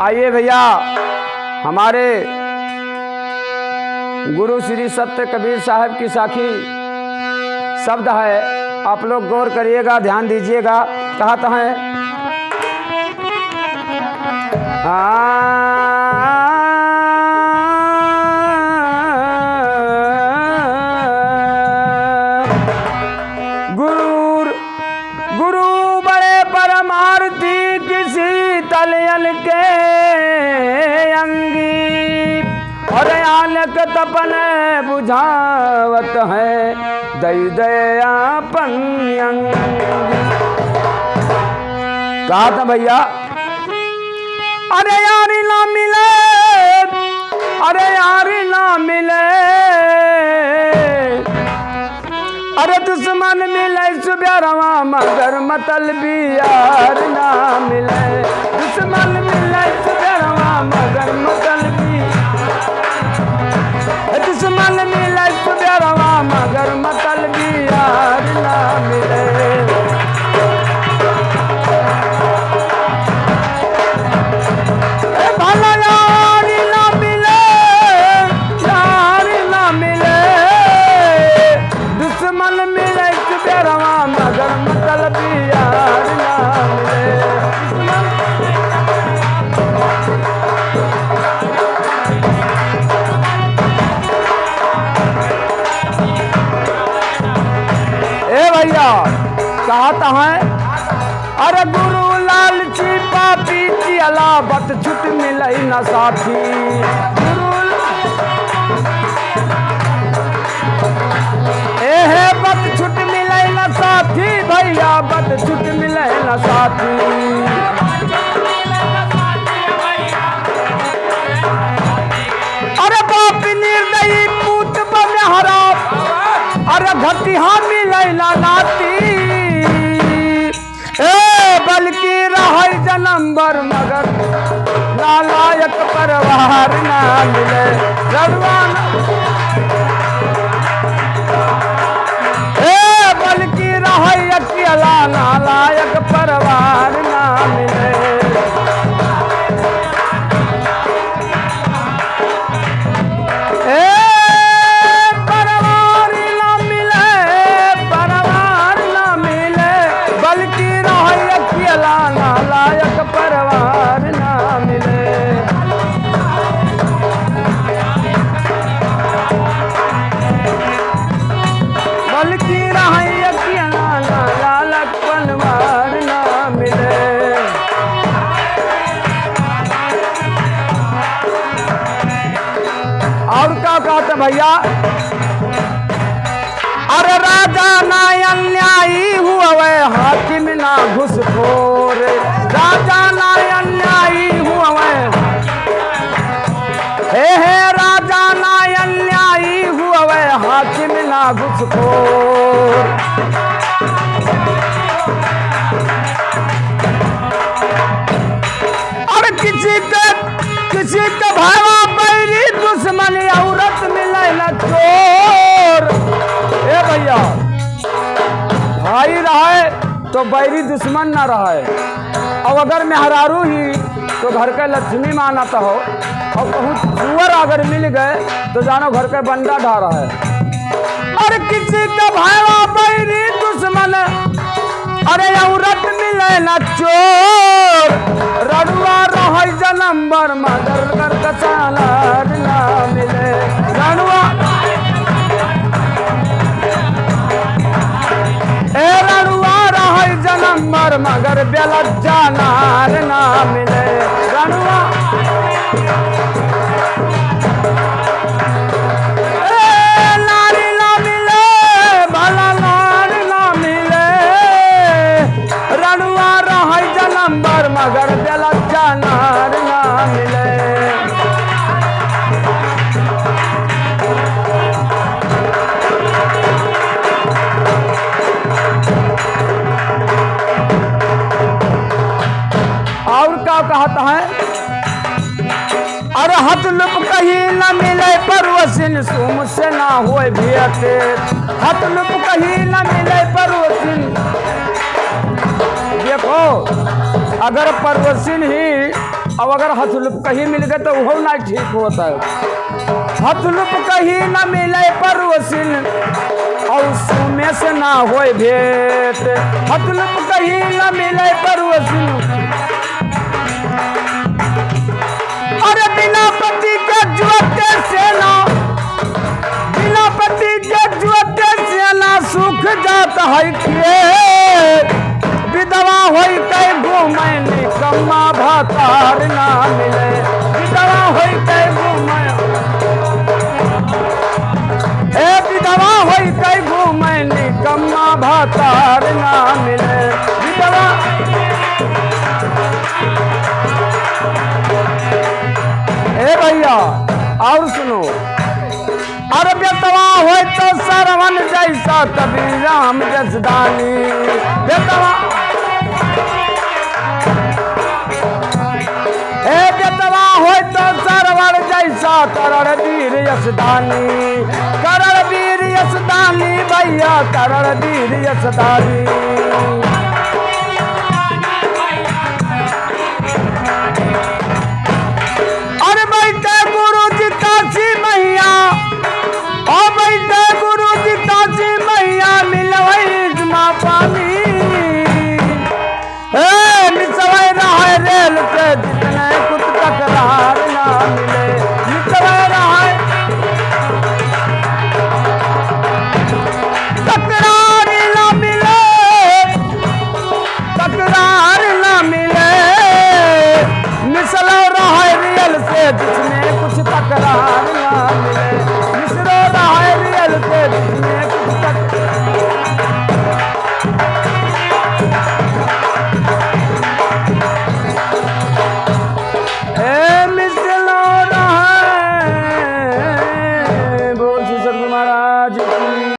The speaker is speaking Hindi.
आइए भैया, हमारे गुरु श्री सत्य कबीर साहब की साखी शब्द है, आप लोग गौर करिएगा, ध्यान दीजिएगा। कहता है गुरु बड़े परमार्थी किसी तलयल के अंगी और आलक तपन बुझावत है दई दयापन अंगी। कहा था भैया, अरे यारी ना मिले, अरे यारी ना मिले, अरे दुश्मन मिले सुबेरवा मगर मतलबी यार ना मिले। दुश्मन मिले सुबेरवा मगर मतलबी, दुश्मन मिले सुबेरवा मगर मतलबी यार ना मिले। भला यारी ना मिले, यारी ना मिले, दुश्मन मिले सुबेरवा मगर मतलबी यार ना मिले। ए भैया, कहता है अरे गुरु लालची पापी चियला बत छुट मिलई न साथी। एहे बत छुट मिलई न साथी भैया, बत छुट मिलई न साथी। अरे बाप निर्दयी पूत बहरा, अरे घटिया मिलई न नाती। बल्कि रहे जन्म भर मगर नालायक परिवार ना मिले। बल्कि रहे अकेला नालायक परिवार ना मिले। परिवार ना मिले, परिवार ना मिले, बल्कि रहे अकेला नालायक परिवार ना मिले। बल्कि रहे अकेला नालायक परिवार ना मिले। और क्या कहते भैया, अरे राजा ना अन्यायी हुआ वे हाकिम ना घुसखोर। राजा ना अन्यायी हुआ वे, हे राजा ना अन्यायी हुआ वे हाकिम ना घुसखोर। अरे किसी के भावा बैरी दुश्मन औरत मिले न चोर। ए भैया, भाई रहे तो बैरी दुश्मन ना रहे, और अगर मेहरारू ही तो घर के लक्ष्मी मानता हो, और कहूँ सुअर अगर मिल गए तो जानो घर के बंदा ढा रहा है। अरे किसी का भावा बैरी दुश्मन, अरे औरत मिले न चोर। रड़ुआ रहे जन्म भर मगर कर कसालार ना मिले। रड़ुआ रड़ुआ रहे जन्म भर मगर बेलज्जा नार ना मिले। रड़ुआ नारी ना मिले, भला नारी ना मिले, रड़ुआ रहे जन्म भर मगर बेलज्जा नार ना मिले। और क्या कहता है, अरे हथ लुप कहीं न मिले परवसिन सुम से ना हुए भियते। हथ लुप कहीं न मिले परवसिन, देखो अगर परवसिन ही अब अगर हथलुप कहीं मिल गए तो वो ना ठीक होता है। हथलुप कहीं न मिले पर वसील और सुमे से ना होए भेंट। हथलुप कहीं न मिले पर वसील अरे बिना पति के जुआते सेना, बिना पति के जुआते सेना सुख जात है के। विधवा होई कै घूमै निकम्मा भातार ना मिले। विधवा होई कै घूमै विधवा होई कै घूमै निकम्मा भातार ना मिले। विधवा भैया और सुनो, अरे बेतवा हो तो सरवन जैसा कभी राम जसदानी। बेतवा बेतवा हो तो सरवन जैसा करण वीर यशदानी। करण वीर यशदानी भैया करण वीर यशदानी।